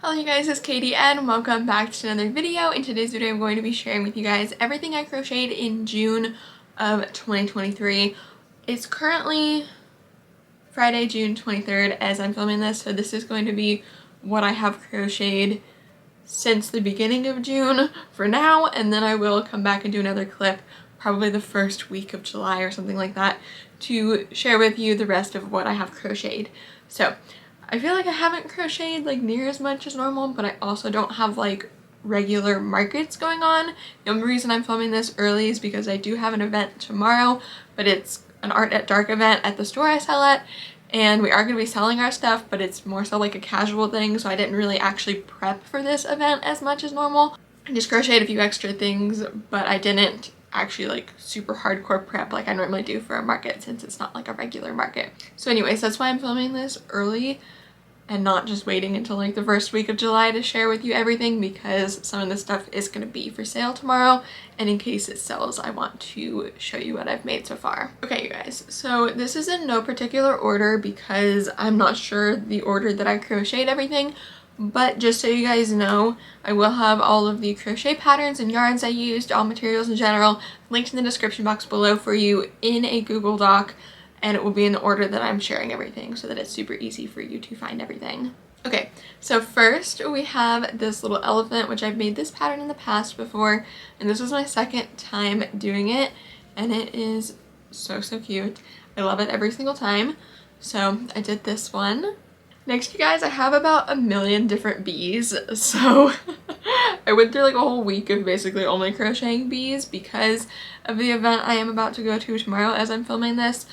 Hello you guys, it's Katie and welcome back to another video. In today's video I'm going to be sharing with you guys everything I crocheted in June of 2023. It's currently Friday, June 23rd as I'm filming this, so this is going to be what I have crocheted since the beginning of June for now, and then I will come back and do another clip probably the first week of July or something like that to share with you the rest of what I have crocheted. So I feel like I haven't crocheted like near as much as normal, but I also don't have like regular markets going on. The only reason I'm filming this early is because I do have an event tomorrow, but it's an Art at Dark event at the store I sell at, and we are going to be selling our stuff, but it's more so like a casual thing, so I didn't really actually prep for this event as much as normal. I just crocheted a few extra things, but I didn't actually like super hardcore prep like I normally do for a market since it's not like a regular market. So anyways, that's why I'm filming this early and not just waiting until like the first week of July to share with you everything, because some of this stuff is going to be for sale tomorrow, and in case it sells I want to show you what I've made so far. Okay you guys, so this is in no particular order because I'm not sure the order that I crocheted everything, but just so you guys know, I will have all of the crochet patterns and yarns I used, all materials in general, linked in the description box below for you in a Google Doc, and it will be in the order that I'm sharing everything so that it's super easy for you to find everything. Okay, so first we have this little elephant, which I've made this pattern in the past before, and this was my second time doing it, and it is so cute. I love it every single time. So I did this one. Next, you guys, I have about a million different bees, so I went through like a whole week of basically only crocheting bees because of the event I am about to go to tomorrow as I'm filming this,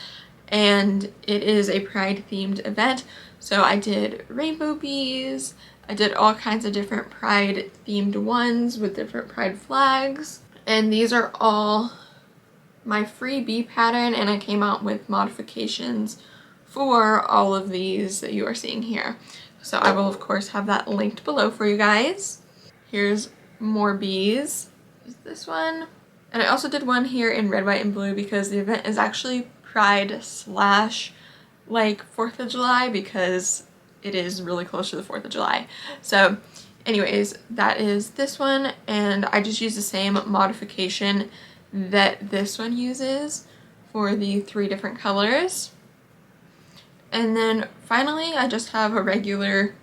and it is a pride themed event. So I did rainbow bees, I did all kinds of different pride themed ones with different pride flags, and these are all my free bee pattern, and I came out with modifications for all of these that you are seeing here. So I will of course have that linked below for you guys. Here's more bees. Is this one? And I also did one here in red, white, and blue because the event is actually Pride slash like 4th of July because it is really close to the 4th of July. So anyways, that is this one, and I just use the same modification that this one uses for the 3 different colors. And then finally I just have a regular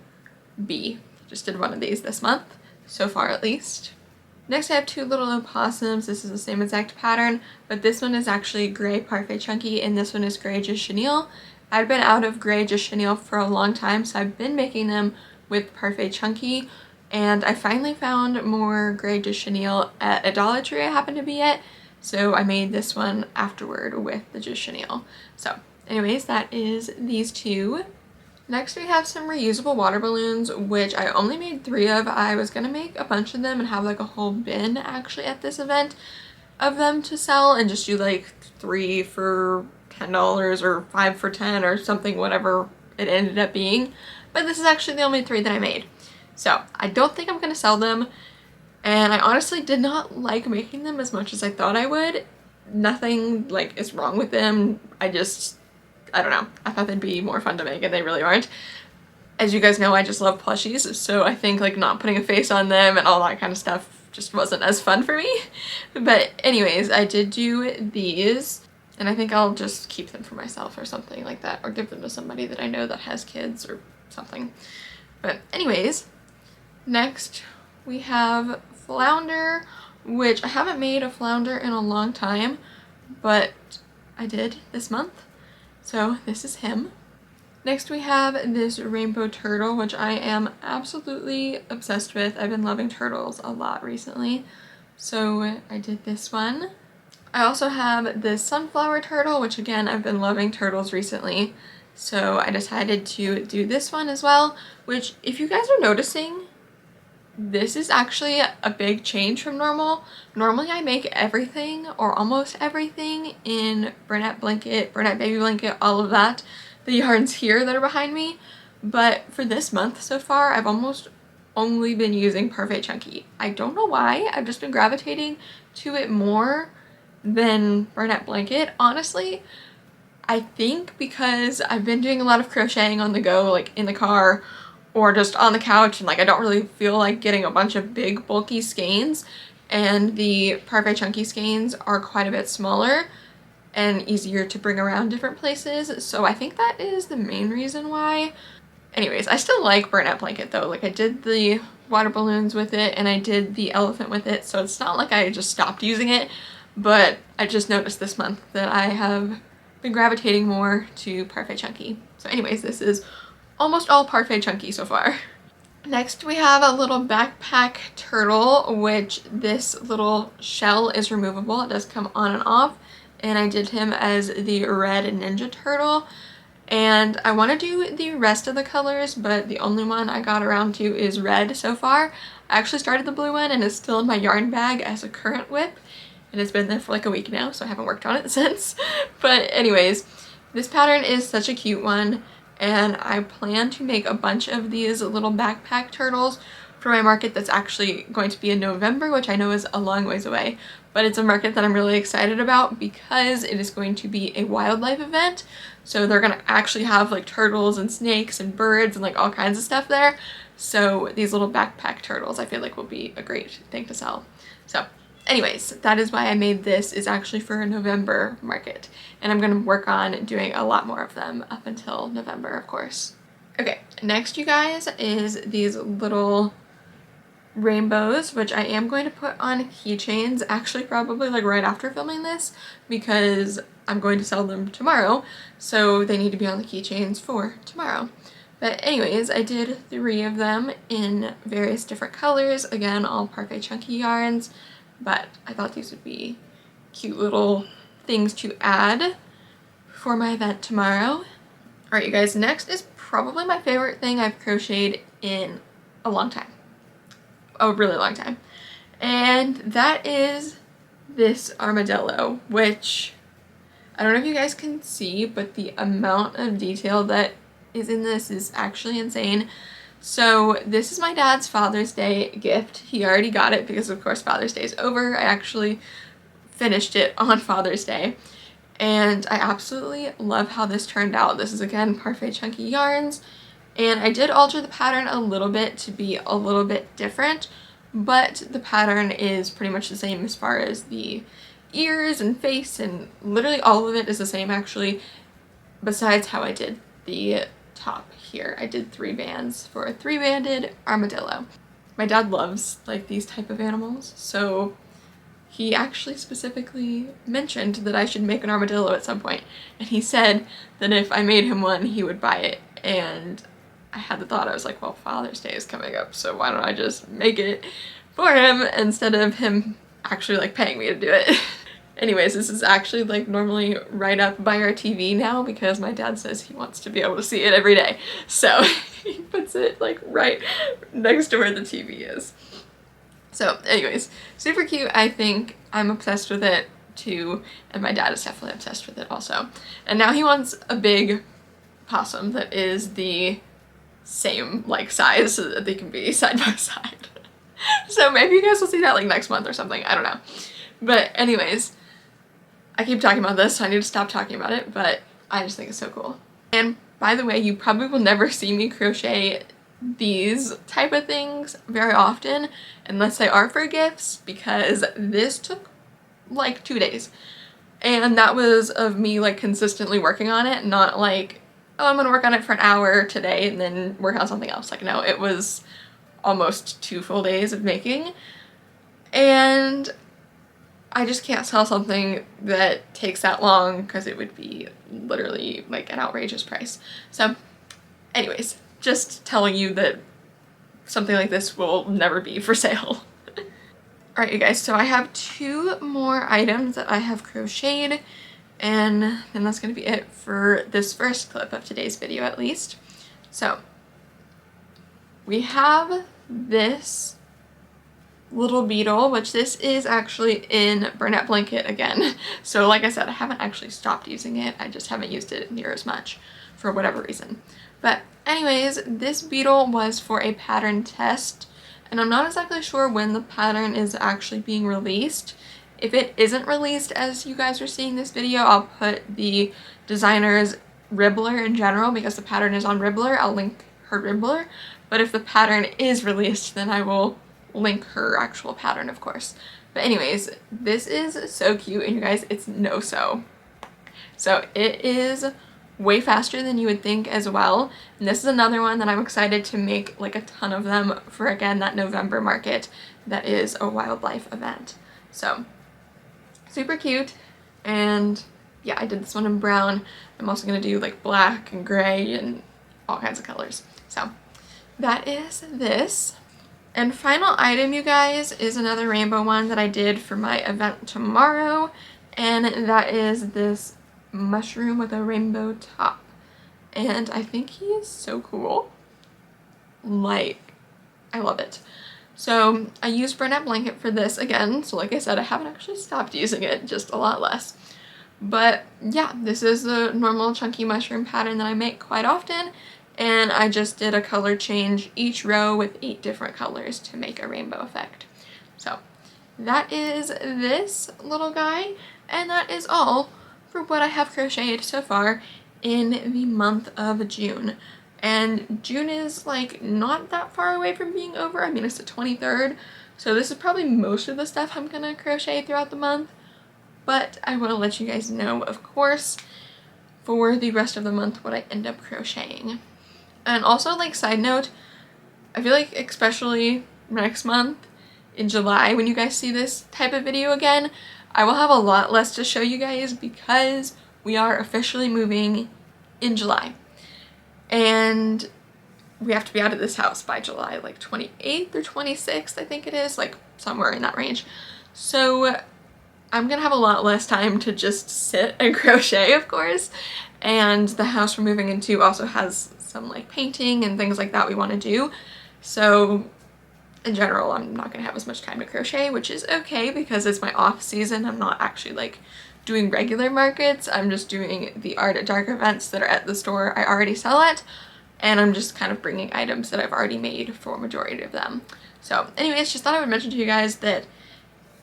bee. Just did one of these this month, so far at least. Next I have 2 little opossums. This is the same exact pattern, but this one is actually gray parfait chunky and this one is gray just chenille. I've been out of gray just chenille for a long time, so I've been making them with parfait chunky, and I finally found more gray just chenille at a Dollar Tree I happened to be at, so I made this one afterward with the just chenille. So anyways, that is these 2. Next we have some reusable water balloons, which I only made 3 of. I was gonna make a bunch of them and have like a whole bin actually at this event of them to sell and just do like 3 for $10 or 5 for 10 or something, whatever it ended up being. But this is actually the only 3 that I made. So I don't think I'm gonna sell them, and I honestly did not like making them as much as I thought I would. Nothing like is wrong with them. I don't know, I thought they'd be more fun to make and they really aren't. As you guys know, I just love plushies, so I think like not putting a face on them and all that kind of stuff just wasn't as fun for me. But anyways, I did do these, and I think I'll just keep them for myself or something like that, or give them to somebody that I know that has kids or something. But anyways, next we have flounder, which I haven't made a flounder in a long time, but I did this month. So this is him. Next we have this rainbow turtle, which I am absolutely obsessed with. I've been loving turtles a lot recently, so I did this one. I also have this sunflower turtle, which again, I've been loving turtles recently, so I decided to do this one as well, which if you guys are noticing, this is actually a big change from normal. Normally I make everything or almost everything in Burnett blanket, Burnett baby blanket, all of that, the yarns here that are behind me. But for this month so far, I've almost only been using Parfait Chunky. I don't know why, I've just been gravitating to it more than Burnett blanket, honestly. I think because I've been doing a lot of crocheting on the go, like in the car or just on the couch, and like I don't really feel like getting a bunch of big bulky skeins, and the Parfait Chunky skeins are quite a bit smaller and easier to bring around different places. So I think that is the main reason why. Anyways, I still like Burnout Blanket though. Like I did the water balloons with it and I did the elephant with it, so it's not like I just stopped using it, but I just noticed this month that I have been gravitating more to Parfait Chunky. So anyways, this is almost all Parfait Chunky so far. Next we have a little backpack turtle, which this little shell is removable. It does come on and off, and I did him as the red Ninja Turtle. And I want to do the rest of the colors, but the only one I got around to is red so far. I actually started the blue one and it's still in my yarn bag as a current whip. And it's been there for like a week now, so I haven't worked on it since. But anyways, this pattern is such a cute one, and I plan to make a bunch of these little backpack turtles for my market that's actually going to be in November, which I know is a long ways away. But it's a market that I'm really excited about because it is going to be a wildlife event. So they're gonna actually have like turtles and snakes and birds and like all kinds of stuff there. So these little backpack turtles I feel like will be a great thing to sell. So anyways, that is why I made this, is actually for a November market. And I'm gonna work on doing a lot more of them up until November, of course. Okay, next you guys is these little rainbows, which I am going to put on keychains, actually probably like right after filming this, because I'm going to sell them tomorrow, so they need to be on the keychains for tomorrow. But anyways, I did 3 of them in various different colors, again all Parfait Chunky yarns, but I thought these would be cute little things to add for my event tomorrow. Alright you guys, next is probably my favorite thing I've crocheted in a long time. A really long time. And that is this armadillo, which I don't know if you guys can see, but the amount of detail that is in this is actually insane. So this is my dad's Father's Day gift. He already got it because of course Father's Day is over. I actually finished it on Father's Day. And I absolutely love how this turned out. This is again Parfait Chunky yarns. And I did alter the pattern a little bit to be a little bit different, but the pattern is pretty much the same as far as the ears and face, and literally all of it is the same actually, besides how I did the top here. I did 3 bands for a 3-banded armadillo. My dad loves like these type of animals, so he actually specifically mentioned that I should make an armadillo at some point, and he said that if I made him one he would buy it. And I had the thought, I was like, well, Father's Day is coming up, so why don't I just make it for him instead of him actually like paying me to do it. Anyways, this is actually like normally right up by our TV now because my dad says he wants to be able to see it every day. So he puts it like right next to where the TV is. So anyways, super cute. I think I'm obsessed with it too, and my dad is definitely obsessed with it also. And now he wants a big possum that is the same like size so that they can be side by side. So maybe you guys will see that like next month or something, I don't know. But anyways, I keep talking about this, so I need to stop talking about it, but I just think it's so cool. And by the way, you probably will never see me crochet these type of things very often unless they are for gifts, because this took like 2 days. And that was of me like consistently working on it, not like, oh, I'm gonna work on it for an hour today and then work on something else. Like, no, it was almost 2 full days of making. And I just can't sell something that takes that long because it would be literally like an outrageous price. So anyways, just telling you that something like this will never be for sale. Alright you guys, so I have 2 more items that I have crocheted, and then that's going to be it for this first clip of today's video at least. So we have this little beetle, which this is actually in Burnout Blanket again. So like I said, I haven't actually stopped using it, I just haven't used it near as much for whatever reason. But anyways, this beetle was for a pattern test, and I'm not exactly sure when the pattern is actually being released. If it isn't released as you guys are seeing this video, I'll put the designer's Ribbler in general because the pattern is on Ribbler. I'll link her Ribbler. but if the pattern is released, then I will link her actual pattern, of course. But anyways, this is so cute, and you guys, it's no sew. So it is way faster than you would think as well. And this is another one that I'm excited to make like a ton of them for, again, that November market that is a wildlife event. So super cute. And yeah, I did this one in brown. I'm also gonna do like black and gray and all kinds of colors. So that is this. And final item, you guys, is another rainbow one that I did for my event tomorrow, and that is this mushroom with a rainbow top. And I think he is so cool. Like, I love it. So I used Bernat Blanket for this again. So like I said, I haven't actually stopped using it, just a lot less. But yeah, this is the normal chunky mushroom pattern that I make quite often. And I just did a color change each row with 8 different colors to make a rainbow effect. So that is this little guy, and that is all for what I have crocheted so far in the month of June. And June is like not that far away from being over. I mean, it's the 23rd, so this is probably most of the stuff I'm gonna crochet throughout the month, but I will let you guys know, of course, for the rest of the month what I end up crocheting. And also, like, side note, I feel like especially next month in July, when you guys see this type of video again, I will have a lot less to show you guys because we are officially moving in July. And we have to be out of this house by July, like 28th or 26th, I think it is, like somewhere in that range. So I'm gonna have a lot less time to just sit and crochet, of course. And the house we're moving into also has some like painting and things like that we want to do. So in general, I'm not gonna have as much time to crochet, which is okay because it's my off season. I'm not actually like doing regular markets. I'm just doing the Art at Dark events that are at the store I already sell at, and I'm just kind of bringing items that I've already made for a majority of them. So anyways, just thought I would mention to you guys that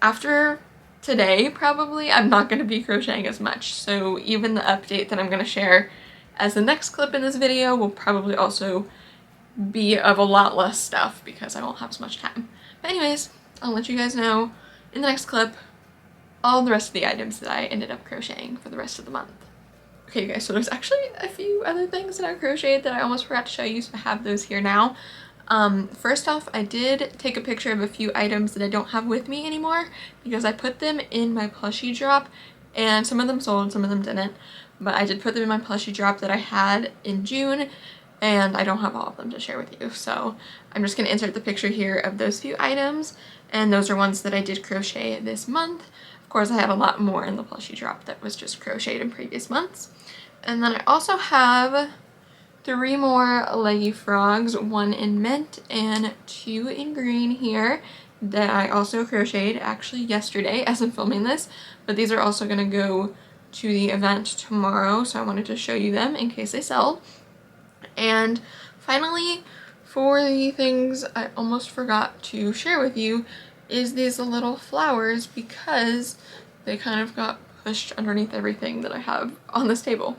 after today, probably, I'm not going to be crocheting as much. So even the update that I'm going to share as the next clip in this video will probably also be of a lot less stuff because I won't have as much time. But anyways, I'll let you guys know in the next clip all the rest of the items that I ended up crocheting for the rest of the month. Okay, you guys, so there's actually a few other things that I crocheted that I almost forgot to show you, so I have those here now. First off, I did take a picture of a few items that I don't have with me anymore because I put them in my plushie drop, and some of them sold, some of them didn't, but I did put them in my plushie drop that I had in June, and I don't have all of them to share with you. So I'm just going to insert the picture here of those few items, and those are ones that I did crochet this month. Of course, I have a lot more in the plushie drop that was just crocheted in previous months. And then I also have 3 more leggy frogs, 1 in mint and 2 in green here, that I also crocheted actually yesterday as I'm filming this, but these are also going to go to the event tomorrow, so I wanted to show you them in case they sell. And finally, for the things I almost forgot to share with you is these little flowers because they kind of got pushed underneath everything that I have on this table.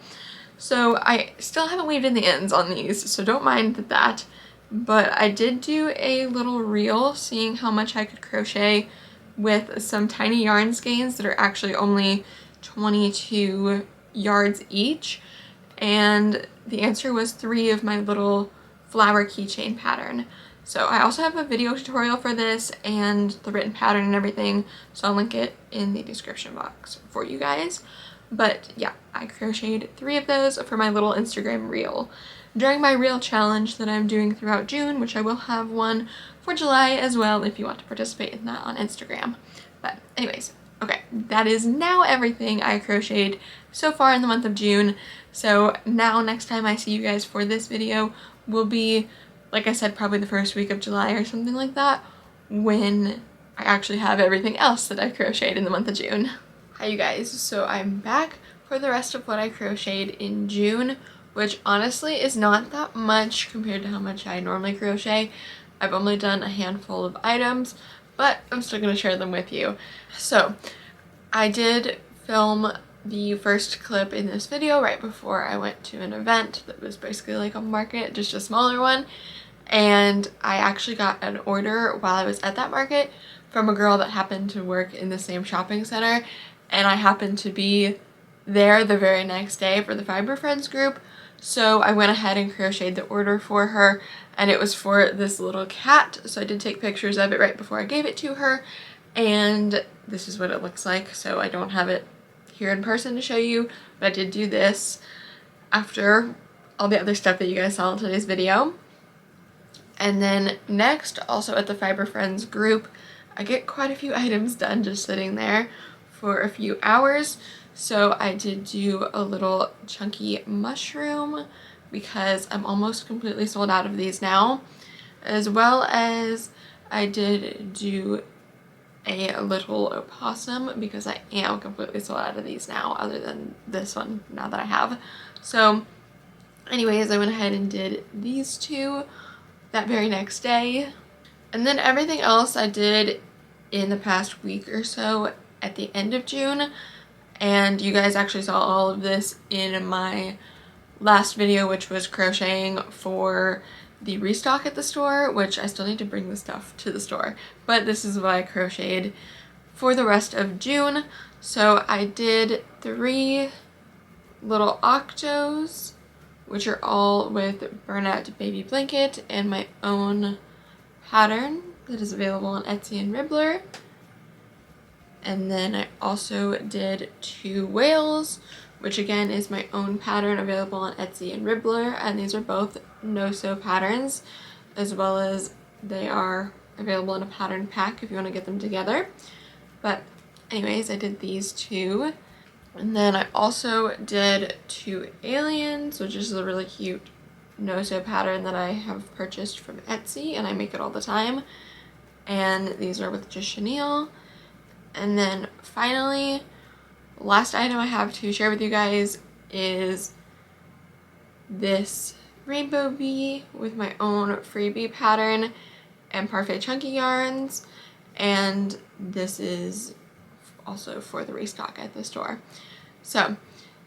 So I still haven't weaved in the ends on these, so don't mind that, but I did do a little reel seeing how much I could crochet with some tiny yarn skeins that are actually only 22 yards each, and the answer was 3 of my little flower keychain pattern. So I also have a video tutorial for this and the written pattern and everything, so I'll link it in the description box for you guys. But yeah, I crocheted 3 of those for my little Instagram reel during my reel challenge that I'm doing throughout June, which I will have one for July as well if you want to participate in that on Instagram. But anyways, okay, that is now everything I crocheted so far in the month of June. So now next time I see you guys for this video will be, like I said, probably the first week of July or something like that, when I actually have everything else that I crocheted in the month of June. Hi you guys, so I'm back for the rest of what I crocheted in June, which honestly is not that much compared to how much I normally crochet. I've only done a handful of items, but I'm still going to share them with you. So I did film the first clip in this video right before I went to an event that was basically like a market, just a smaller one. and I actually got an order while I was at that market from a girl that happened to work in the same shopping center, and I happened to be there the very next day for the Fiber Friends group, so I went ahead and crocheted the order for her, and it was for this little cat. So I did take pictures of it right before I gave it to her, and this is what it looks like. So I don't have it here in person to show you, but I did do this after all the other stuff that you guys saw in today's video. And then next, also at the Fiber Friends group, I get quite a few items done just sitting there for a few hours. So I did do a little chunky mushroom because I'm almost completely sold out of these now, as well as I did do a little opossum because I am completely sold out of these now, other than this one now that I have. So anyways, I went ahead and did these two that very next day. And then everything else I did in the past week or so at the end of June. And you guys actually saw all of this in my last video, which was crocheting for the restock at the store, which I still need to bring the stuff to the store. But this is what I crocheted for the rest of June. So I did 3 little octos, which are all with Burnout Baby Blanket and my own pattern that is available on Etsy and Ribbler. And then I also did 2 whales, which again is my own pattern available on Etsy and Ribbler, and these are both no-sew patterns, as well as they are available in a pattern pack if you want to get them together. But anyways, I did these 2. And then I also did 2 aliens, which is a really cute no-sew pattern that I have purchased from Etsy, and I make it all the time. And these are with just chenille. And then finally, last item I have to share with you guys is this rainbow bee with my own freebie pattern and Parfait Chunky yarns, and this is also for the restock at the store. So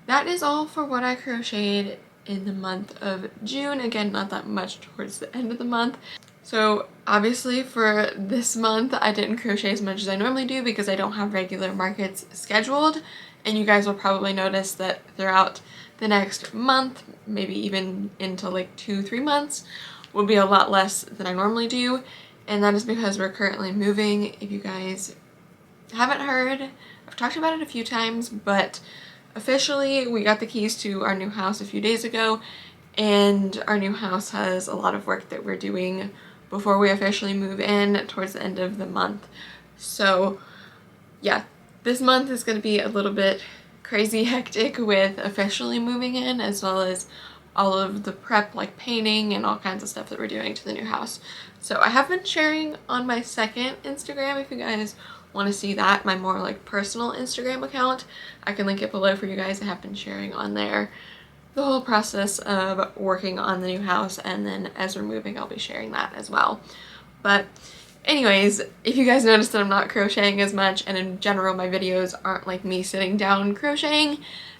that is all for what I crocheted in the month of June. Again, not that much towards the end of the month. So obviously for this month I didn't crochet as much as I normally do because I don't have regular markets scheduled, and you guys will probably notice that throughout the next month, maybe even into like 2-3 months, will be a lot less than I normally do, and that is because we're currently moving. If you guys haven't heard, I've talked about it a few times, but officially we got the keys to our new house a few days ago, and our new house has a lot of work that we're doing before we officially move in towards the end of the month. So yeah, this month is going to be a little bit crazy hectic with officially moving in, as well as all of the prep like painting and all kinds of stuff that we're doing to the new house. So I have been sharing on my second Instagram. If you guys want to see that, my more like personal Instagram account, I can link it below for you guys. I have been sharing on there the whole process of working on the new house, and then as we're moving I'll be sharing that as well. But anyways, if you guys notice that I'm not crocheting as much, and in general my videos aren't like me sitting down crocheting,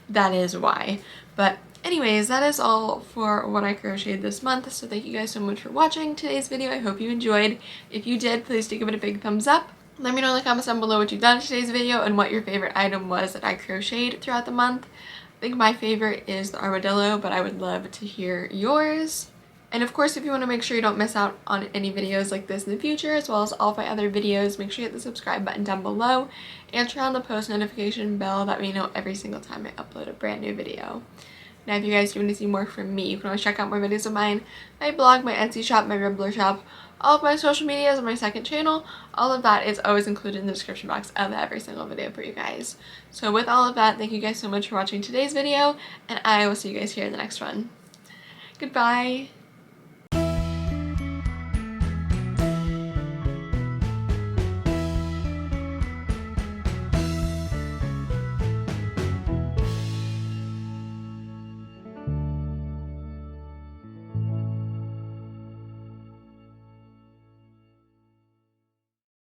that is why. But anyways, that is all for what I crocheted this month. So thank you guys so much for watching today's video. I hope you enjoyed. If you did, please do give it a big thumbs up. Let me know in the comments down below what you've done in today's video and what your favorite item was that I crocheted throughout the month. I think my favorite is the armadillo, but I would love to hear yours. And of course, if you want to make sure you don't miss out on any videos like this in the future, as well as all of my other videos, make sure you hit the subscribe button down below and turn on the post notification bell. That way you know every single time I upload a brand new video. Now, if you guys do want to see more from me, you can always check out more videos of mine, my blog, my Etsy shop, my Ribbler shop, all of my social medias, and my second channel. All of that is always included in the description box of every single video for you guys. So with all of that, thank you guys so much for watching today's video, and I will see you guys here in the next one. Goodbye!